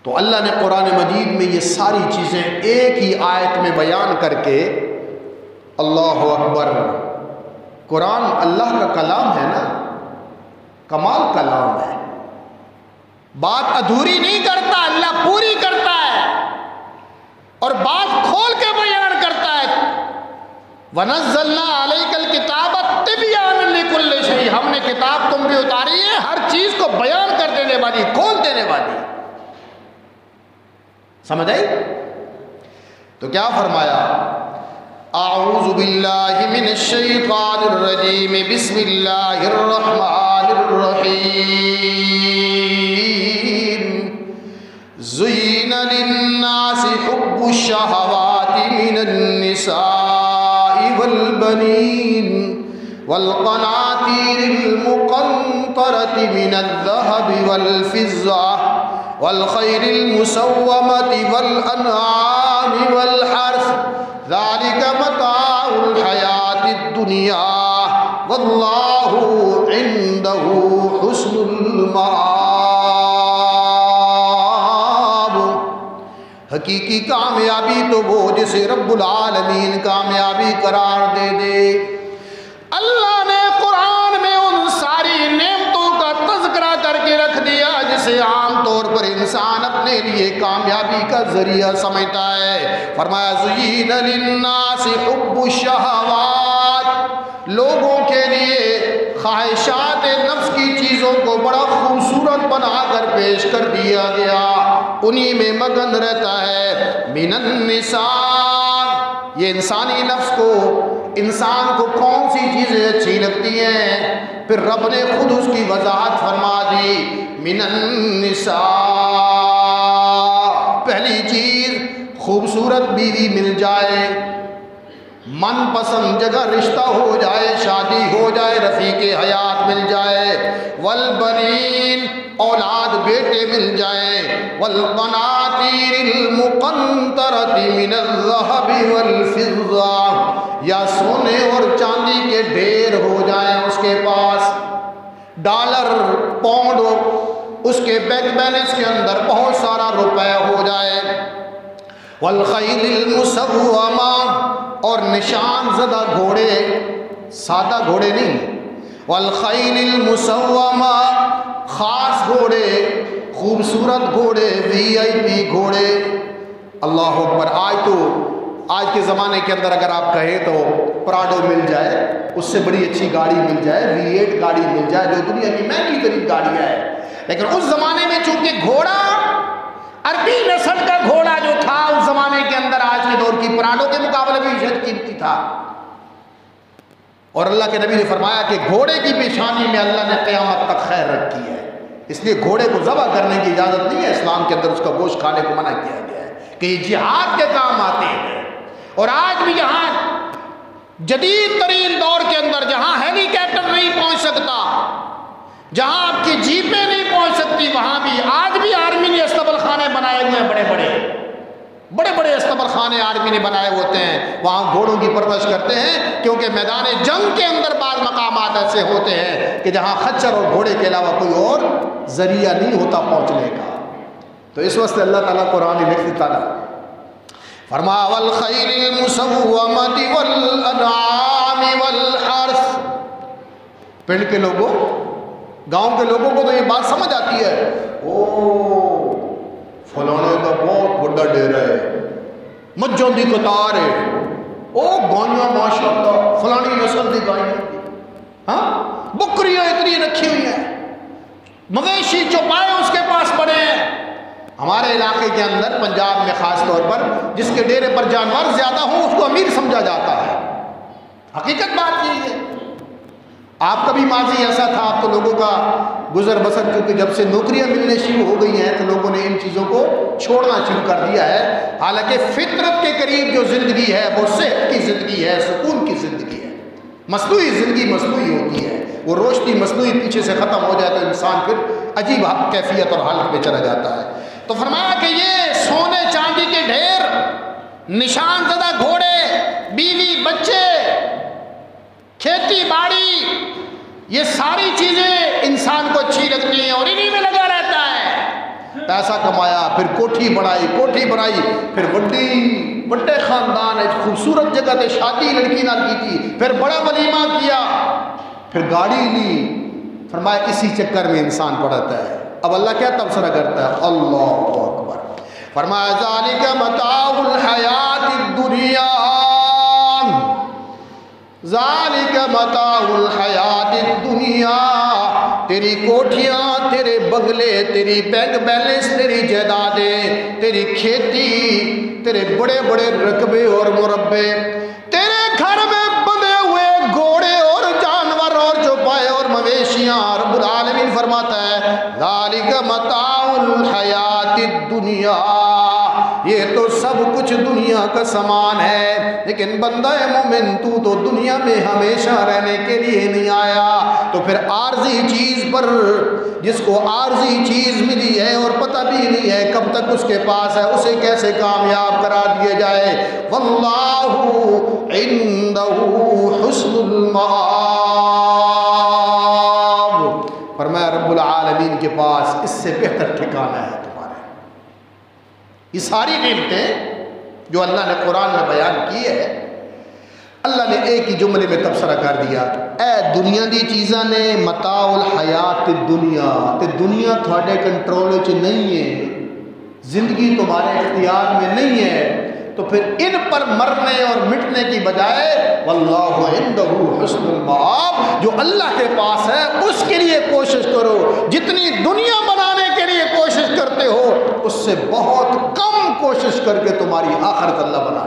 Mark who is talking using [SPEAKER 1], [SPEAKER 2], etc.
[SPEAKER 1] تو اللہ نے قرآن مجید میں یہ ساری چیزیں ایک ہی آیت میں بیان کر کے، اللہ اکبر، قرآن اللہ کا کلام ہے نا، کمال کلام ہے، بات ادھوری نہیں کرتا، اللہ پوری کرتا ہے اور بات کھول کے بیان کرتا ہے۔ وَنَزَّلْنَا عَلَيْكَ الْكِتَابَ تِبْيَانًا لِكُلِّ شَيْءٍ، ہم نے کتاب تم پہ اتاری ہے ہر چیز کو بیان کر دینے والی، کھول دینے والی۔ سمجھ آئی؟ تو کیا فرمایا؟ اعوذ باللہ من الشیطان الرجیم، بسم اللہ الرحمن الرحیم۔ زین للناس حب الشہوات من النساء والبنین والقناطیر المقنطرة من الذهب والفضة والخيل المسومة والأنعام والحرث ذلك متاع الحياة الدنيا والله عنده حسن المآب۔ حقیقی کامیابی تو وہ جسے رب العالمین کامیابی قرار دے دے۔ اللہ نے قرآن میں ان ساری نعمتوں کا تذکرہ کر کے رکھ دیا جسے عام طور پر انسان اپنے لیے کامیابی کا ذریعہ سمجھتا ہے۔ فرمایا زین للناس حب الشہوات، لوگوں کے لیے خواہشات نفس کی چیزوں کو بڑا خوبصورت بنا کر پیش کر دیا گیا، انہی میں مگن رہتا ہے۔ من النساء، یہ انسانی نفس کو، انسان کو کون سی چیزیں اچھی لگتی ہیں؟ پھر رب نے خود اس کی وضاحت فرما دی۔ من النساء، پہلی چیز خوبصورت بیوی مل جائے، من پسند جگہ رشتہ ہو جائے، شادی ہو جائے، رفیق حیات مل جائے، والبنین، اولاد بیٹے مل جائیں، والقناطیر المقنطرۃ من الذھب والفضہ، یا سونے اور چاندی کے ڈھیر ہو جائیں اس کے پاس، ڈالر پاؤنڈ اس کے بینک بیلنس کے اندر بہت سارا روپے ہو جائے، والخیل المسومہ، اور نشان زدہ گھوڑے، سادہ گھوڑے نہیں، والخیل المسومہ، خاص گھوڑے، خوبصورت گھوڑے، VIP گھوڑے۔ اللہ اکبر۔ آج کے زمانے کے اندر اگر آپ کہیں تو پراڈو مل جائے، اس سے بڑی اچھی گاڑی مل جائے، V8 گاڑی مل جائے، جو دنیا کی مہنگی ترین گاڑیاں ہیں، لیکن اس زمانے میں چونکہ گھوڑا عربی نسل کا گھوڑا جو تھا اس زمانے کے اندر آج کے دور کی پراڈو کے مقابلے میں شاید قیمتی تھا، اور اللہ کے نبی نے فرمایا کہ گھوڑے کی پیشانی میں اللہ نے قیامت تک خیر رکھی ہے، اس لیے گھوڑے کو ذبح کرنے کی اجازت نہیں ہے، اسلام کے اندر اس کا گوشت کھانے کو منع کیا گیا ہے کہ یہ جہاد کے کام آتے ہیں۔ اور آج بھی یہاں جدید ترین دور کے اندر جہاں ہیلی کاپٹر نہیں پہنچ سکتا، جہاں آپ کی جیپیں نہیں پہنچ سکتی، وہاں بھی آج بھی آرمی نے استقبال خانے بنائے ہوئے ہیں، بڑے بڑے استقبال خانے آرمی نے بنائے ہوتے ہیں، وہاں گھوڑوں کی پرورش کرتے ہیں، کیونکہ میدان جنگ کے اندر بعض مقامات ایسے ہوتے ہیں کہ جہاں خچر اور گھوڑے کے علاوہ کوئی اور ذریعہ نہیں ہوتا پہنچنے کا۔ تو اس وقت اللہ تعالیٰ قرآن لکھ دیتا نا، فرما والخیل المسومۃ والانعام والحرث۔ پنڈ کے لوگوں، گاؤں کے لوگوں کو تو یہ بات سمجھ آتی ہے، او فلانے کا بہت بڑا ڈیرا ہے، مجھوں دی قطار ہے، او گائیاں ماشاءاللہ فلانی نسل دی گائیاں، ہاں بکریاں اتنی رکھی ہوئی ہیں، مویشی چوپائے اس کے پاس پڑے ہیں۔ ہمارے علاقے کے اندر پنجاب میں خاص طور پر جس کے ڈیرے پر جانور زیادہ ہوں اس کو امیر سمجھا جاتا ہے، حقیقت بات یہی ہے۔ آپ کا بھی ماضی ایسا تھا، آپ تو لوگوں کا گزر بسر کیونکہ جب سے نوکریاں ملنے شروع ہو گئی ہیں تو لوگوں نے ان چیزوں کو چھوڑنا شروع کر دیا ہے، حالانکہ فطرت کے قریب جو زندگی ہے وہ صحت کی زندگی ہے، سکون کی زندگی ہے۔ مصنوعی زندگی مصنوعی ہوتی ہے، وہ روشنی مصنوعی پیچھے سے ختم ہو جائے تو انسان پھر عجیب کیفیت اور حالت میں چلا جاتا ہے۔ تو فرمایا کہ یہ سونے چاندی کے ڈھیر، نشان زدہ گھوڑے، بیوی بچے، کھیتی باڑی، یہ ساری چیزیں انسان کو اچھی لگتی ہیں اور انہی میں لگا رہتا ہے۔ پیسہ کمایا، پھر کوٹھی بنائی، پھر بڑے خاندان ہے، خوبصورت جگہ تے شادی لڑکی نال کی تھی، پھر بڑا ولیمہ کیا، پھر گاڑی لی. فرمایا اسی چکر میں انسان پڑتا ہے. اب اللہ کیا تبصرہ کرتا ہے؟ اللہ اکبر. فرمایا ذالک متاع الحیات الدنیا، ذالک متاع الحیات الدنیا. تیری کوٹھیاں، تیرے بنگلے، تیری بینک بیلنس، تیری جائیدادیں، تیری کھیتی، تیرے بڑے بڑے رقبے اور مربے، تیرے گھر میں بندھے ہوئے گھوڑے اور جانور اور چوپائے اور مویشیاں، رب العالمین فرماتا ہے ذالک متاع الحیات الدنیا، یہ تو سب کچھ دنیا کا سامان ہے، لیکن بندہ مومن تو دنیا میں ہمیشہ رہنے کے لیے نہیں آیا. تو پھر عارضی چیز پر، جس کو عارضی چیز ملی ہے اور پتہ بھی نہیں ہے کب تک اس کے پاس ہے، اسے کیسے کامیاب کرا دیے جائے. واللہ عندہ حسن المآب. فرمایا رب العالمین کے پاس اس سے بہتر ٹھکانہ ہے تمہارے. یہ ساری نعمتیں جو اللہ نے قرآن میں بیان کی ہے، اللہ نے ایک ہی جملے میں تبصرہ کر دیا، اے دنیا دی چیزاں نے متاع الحیات الدنیا، تے دنیا تھوڑے کنٹرول وچ نہیں ہے، زندگی تمہارے اختیار میں نہیں ہے، تو پھر ان پر مرنے اور مٹنے کی بجائے واللہ عندہ حسن المآب، جو اللہ کے پاس ہے اس کے لیے کوشش کرو. جتنی دنیا بنانے کے لیے کوشش کرتے ہو اس سے بہت کم کوشش کر کے تمہاری آخرت اللہ بنا.